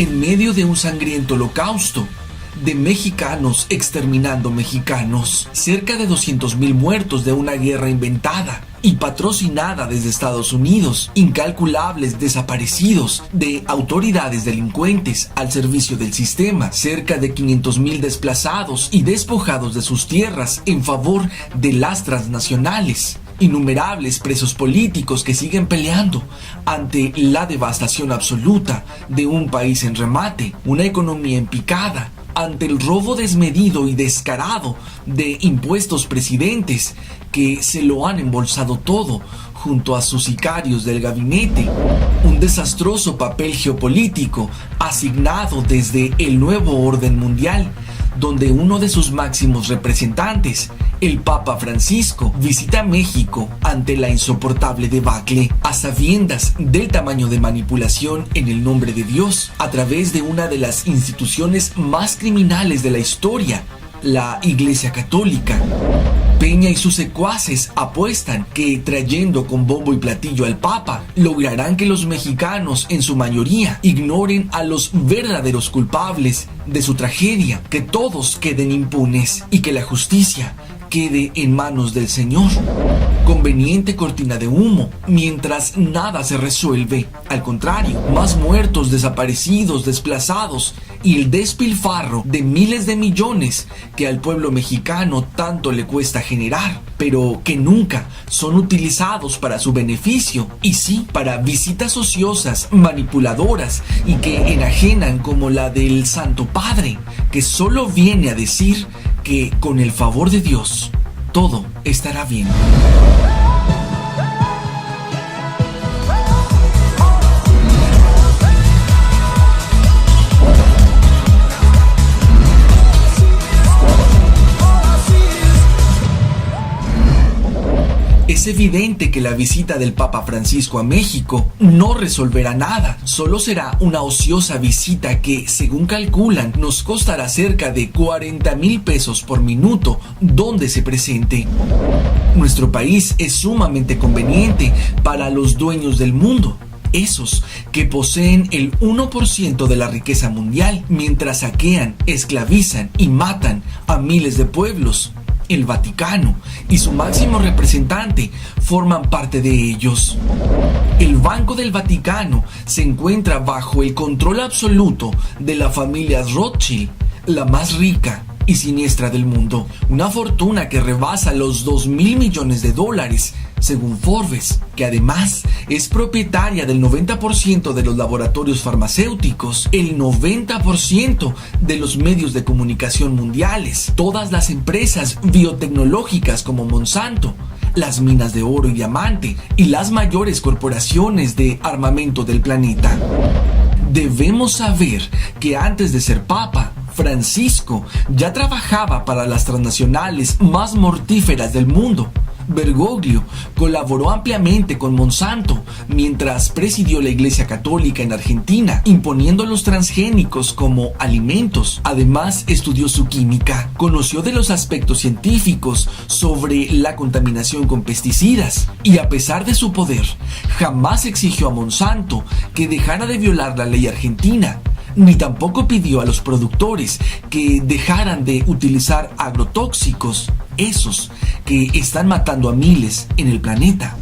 En medio de un sangriento holocausto de mexicanos exterminando mexicanos, cerca de 200,000 muertos de una guerra inventada y patrocinada desde Estados Unidos, incalculables desaparecidos de autoridades delincuentes al servicio del sistema, cerca de 500,000 desplazados y despojados de sus tierras en favor de las transnacionales, innumerables presos políticos que siguen peleando ante la devastación absoluta de un país en remate, una economía en picada, ante el robo desmedido y descarado de impuestos presidentes que se lo han embolsado todo junto a sus sicarios del gabinete, un desastroso papel geopolítico asignado desde el nuevo orden mundial, donde uno de sus máximos representantes, el Papa Francisco, visita México ante la insoportable debacle, a sabiendas del tamaño de manipulación en el nombre de Dios, a través de una de las instituciones más criminales de la historia, la Iglesia Católica. Peña y sus secuaces apuestan que, trayendo con bombo y platillo al Papa, lograrán que los mexicanos, en su mayoría, ignoren a los verdaderos culpables de su tragedia, que todos queden impunes y que la justicia quede en manos del Señor. Conveniente cortina de humo, mientras nada se resuelve. Al contrario, más muertos, desaparecidos, desplazados y el despilfarro de miles de millones que al pueblo mexicano tanto le cuesta generar, pero que nunca son utilizados para su beneficio, y sí para visitas ociosas, manipuladoras y que enajenan, como la del Santo Padre, que solo viene a decir que con el favor de Dios todo estará bien. Es evidente que la visita del Papa Francisco a México no resolverá nada, solo será una ociosa visita que, según calculan, nos costará cerca de 40,000 pesos por minuto donde se presente. Nuestro país es sumamente conveniente para los dueños del mundo, esos que poseen el 1% de la riqueza mundial, mientras saquean, esclavizan y matan a miles de pueblos. El Vaticano y su máximo representante forman parte de ellos. El Banco del Vaticano se encuentra bajo el control absoluto de la familia Rothschild, la más rica y siniestra del mundo. Una fortuna que rebasa los $2,000 millones, según Forbes, que además es propietaria del 90% de los laboratorios farmacéuticos, el 90% de los medios de comunicación mundiales, todas las empresas biotecnológicas como Monsanto, las minas de oro y diamante y las mayores corporaciones de armamento del planeta. Debemos saber que antes de ser papa, Francisco ya trabajaba para las transnacionales más mortíferas del mundo. Bergoglio colaboró ampliamente con Monsanto mientras presidió la Iglesia Católica en Argentina, imponiendo los transgénicos como alimentos. Además, estudió su química, conoció de los aspectos científicos sobre la contaminación con pesticidas y, a pesar de su poder, jamás exigió a Monsanto que dejara de violar la ley argentina, ni tampoco pidió a los productores que dejaran de utilizar agrotóxicos, esos que están matando a miles en el planeta.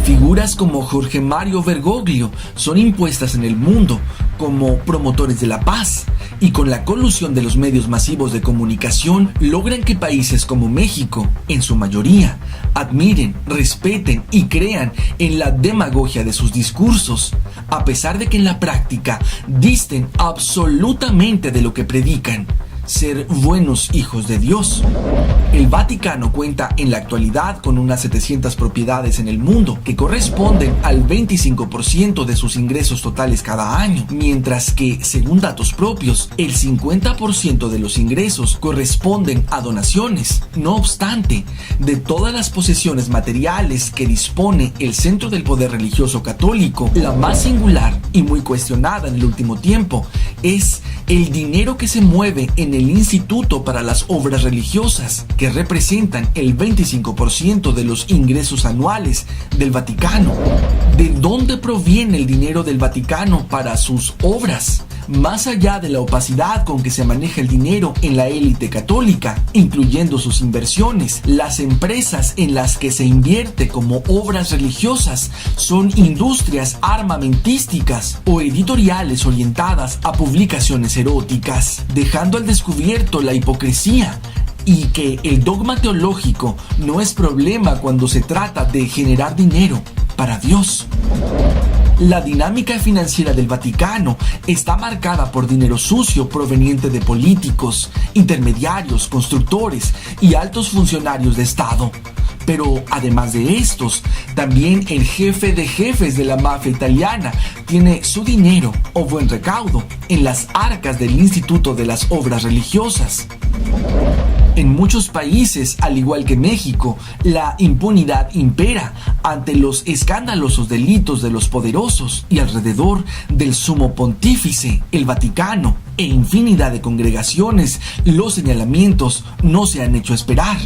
Figuras como Jorge Mario Bergoglio son impuestas en el mundo como promotores de la paz, y con la colusión de los medios masivos de comunicación logran que países como México, en su mayoría, admiren, respeten y crean en la demagogia de sus discursos, a pesar de que en la práctica disten absolutamente de lo que predican: ser buenos hijos de Dios. El Vaticano cuenta en la actualidad con unas 700 propiedades en el mundo, que corresponden al 25% de sus ingresos totales cada año, mientras que, según datos propios, el 50% de los ingresos corresponden a donaciones. No obstante, de todas las posesiones materiales que dispone el centro del poder religioso católico, la más singular y muy cuestionada en el último tiempo es el dinero que se mueve en el Instituto para las Obras Religiosas, que representan el 25% de los ingresos anuales del Vaticano. ¿De dónde proviene el dinero del Vaticano para sus obras? Más allá de la opacidad con que se maneja el dinero en la élite católica, incluyendo sus inversiones, las empresas en las que se invierte como obras religiosas son industrias armamentísticas o editoriales orientadas a publicaciones eróticas, dejando al descubierto la hipocresía y que el dogma teológico no es problema cuando se trata de generar dinero para Dios. La dinámica financiera del Vaticano está marcada por dinero sucio proveniente de políticos, intermediarios, constructores y altos funcionarios de Estado. Pero además de estos, también el jefe de jefes de la mafia italiana tiene su dinero o buen recaudo en las arcas del Instituto de las Obras Religiosas. En muchos países, al igual que México, la impunidad impera ante los escandalosos delitos de los poderosos y alrededor del sumo pontífice, el Vaticano e infinidad de congregaciones, los señalamientos no se han hecho esperar.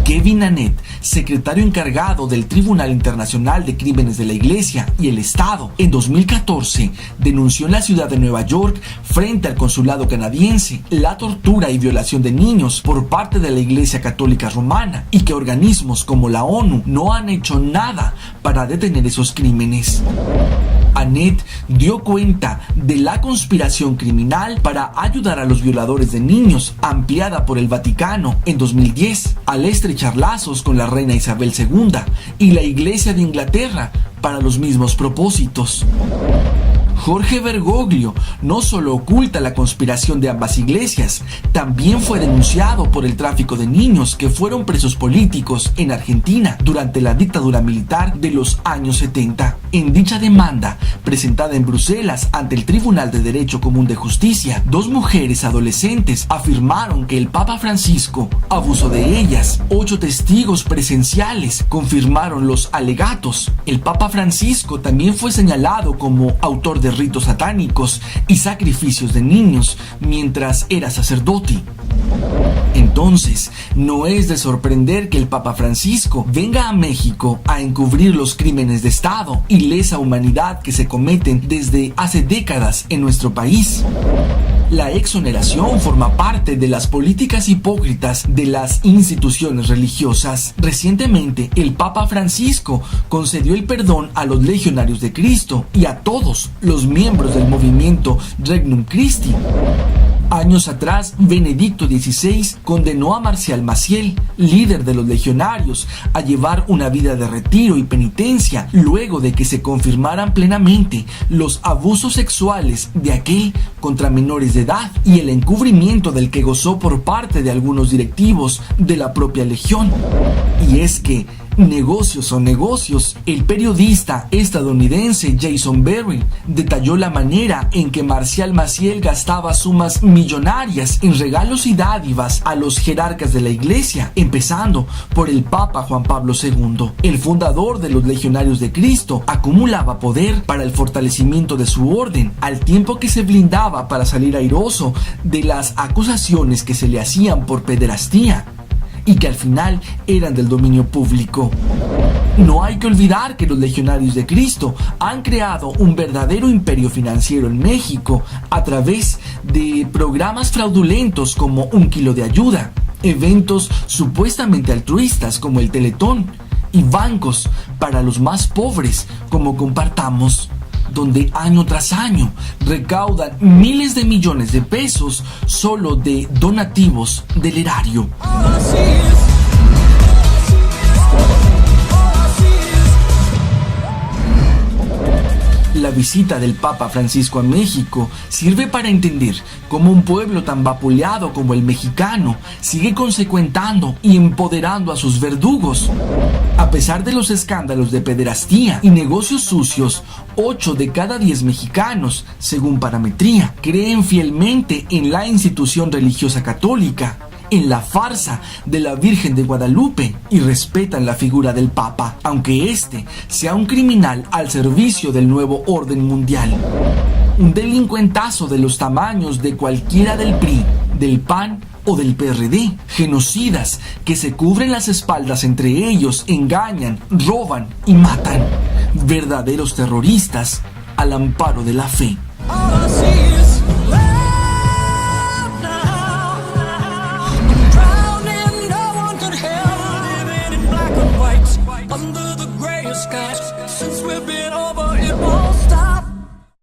Kevin Annett, secretario encargado del Tribunal Internacional de Crímenes de la Iglesia y el Estado, en 2014 denunció en la ciudad de Nueva York, frente al consulado canadiense, la tortura y violación de niños por parte de la Iglesia Católica Romana y que organismos como la ONU no han hecho nada para detener esos crímenes. Annett dio cuenta de la conspiración criminal para ayudar a los violadores de niños, ampliada por el Vaticano en 2010, al estrechar lazos con la reina Isabel II y la Iglesia de Inglaterra para los mismos propósitos. Jorge Bergoglio no solo oculta la conspiración de ambas iglesias, también fue denunciado por el tráfico de niños que fueron presos políticos en Argentina durante la dictadura militar de los años 70. En dicha demanda, presentada en Bruselas ante el Tribunal de Derecho Común de Justicia, dos mujeres adolescentes afirmaron que el Papa Francisco abusó de ellas. 8 testigos presenciales confirmaron los alegatos. El Papa Francisco también fue señalado como autor de ritos satánicos y sacrificios de niños mientras era sacerdote. Entonces, no es de sorprender que el Papa Francisco venga a México a encubrir los crímenes de Estado y lesa humanidad que se cometen desde hace décadas en nuestro país. La exoneración forma parte de las políticas hipócritas de las instituciones religiosas. Recientemente, el Papa Francisco concedió el perdón a los legionarios de Cristo y a todos los miembros del movimiento Regnum Christi. Años atrás, Benedicto XVI condenó a Marcial Maciel, líder de los legionarios, a llevar una vida de retiro y penitencia luego de que se confirmaran plenamente los abusos sexuales de aquel contra menores de edad y el encubrimiento del que gozó por parte de algunos directivos de la propia legión. Y es que negocios son negocios. El periodista estadounidense Jason Berry detalló la manera en que Marcial Maciel gastaba sumas millonarias en regalos y dádivas a los jerarcas de la iglesia, empezando por el Papa Juan Pablo II. El fundador de los Legionarios de Cristo acumulaba poder para el fortalecimiento de su orden, al tiempo que se blindaba para salir airoso de las acusaciones que se le hacían por pederastía y que al final eran del dominio público. No hay que olvidar que los Legionarios de Cristo han creado un verdadero imperio financiero en México a través de programas fraudulentos como Un Kilo de Ayuda, eventos supuestamente altruistas como el Teletón y bancos para los más pobres como Compartamos, donde año tras año recaudan miles de millones de pesos solo de donativos del erario. La visita del Papa Francisco a México sirve para entender cómo un pueblo tan vapuleado como el mexicano sigue consecuentando y empoderando a sus verdugos. A pesar de los escándalos de pederastía y negocios sucios, 8 de cada 10 mexicanos, según Parametría, creen fielmente en la institución religiosa católica, en la farsa de la Virgen de Guadalupe y respetan la figura del Papa, aunque este sea un criminal al servicio del nuevo orden mundial. Un delincuentazo de los tamaños de cualquiera del PRI, del PAN o del PRD. Genocidas que se cubren las espaldas entre ellos, engañan, roban y matan. Verdaderos terroristas al amparo de la fe.